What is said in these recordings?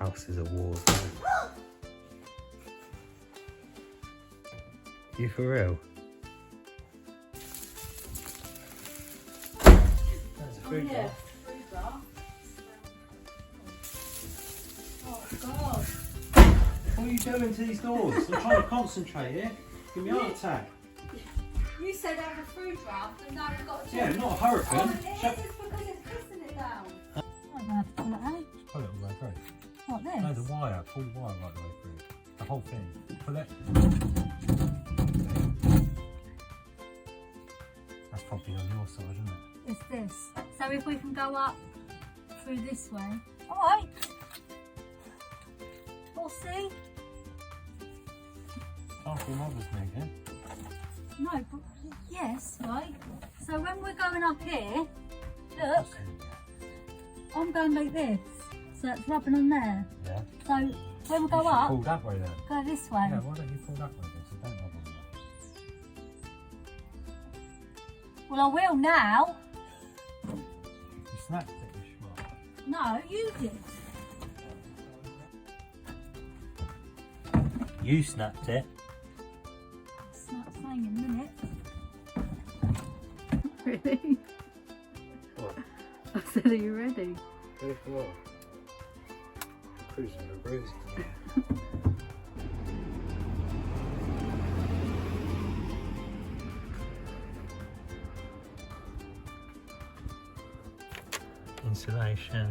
house is a war zone. You for real? That's a food jar. Food jar. Oh God. What are you doing to these doors? I'm trying to concentrate here. Give me a heart attack. You said have a food draft and now we've got to Yeah, not a hurricane. Oh, it is because it's pissing it down. I'm going to have to pull it out. Pull it all the way through. What, this? No, the wire. Pull the wire right the way through. The whole thing. Pull it. That's probably on your side, isn't it? It's this. So if we can go up through this way. Alright. We'll see. Half your mother's moving. No, but yes, right. So when we're going up here, look, I'm going like this. So it's rubbing on there. Yeah. So when we go You should up, pull that way then. go this way. Yeah, why don't you pull that way then? So don't rub on that. Well, I will now. You snapped it, you schmuck. No, you did. You snapped it. Snap saying in a minute. Really? What? I said, are you ready? Ready for what? Cruising for bruises. Insulation.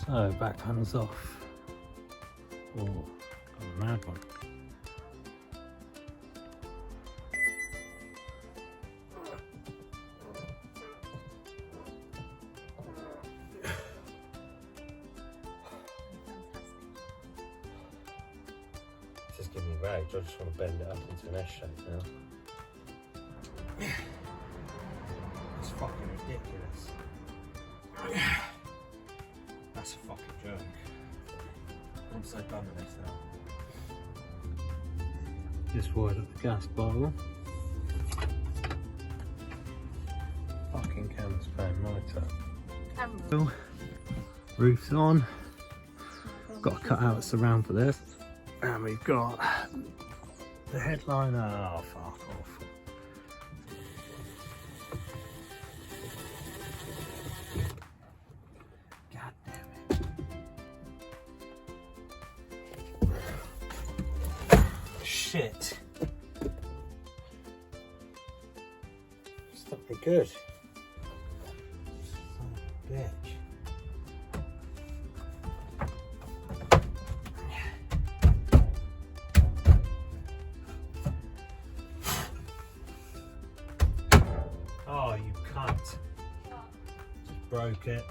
So, back panels off. Oh, got a mad one. Just give me rage, I just want to bend it up into an S shape now. It's fucking ridiculous. That's a fucking joke. I'm so done with this now. Just wired up the gas bottle. Fucking camera's playing monitor. Camera. Roof's on. Got to cut out a surround for this. And we've got the headliner. Oh, fuck off. God damn it. Shit. It's not very good. Son of a bitch. Oh, you cunt. Just broke it.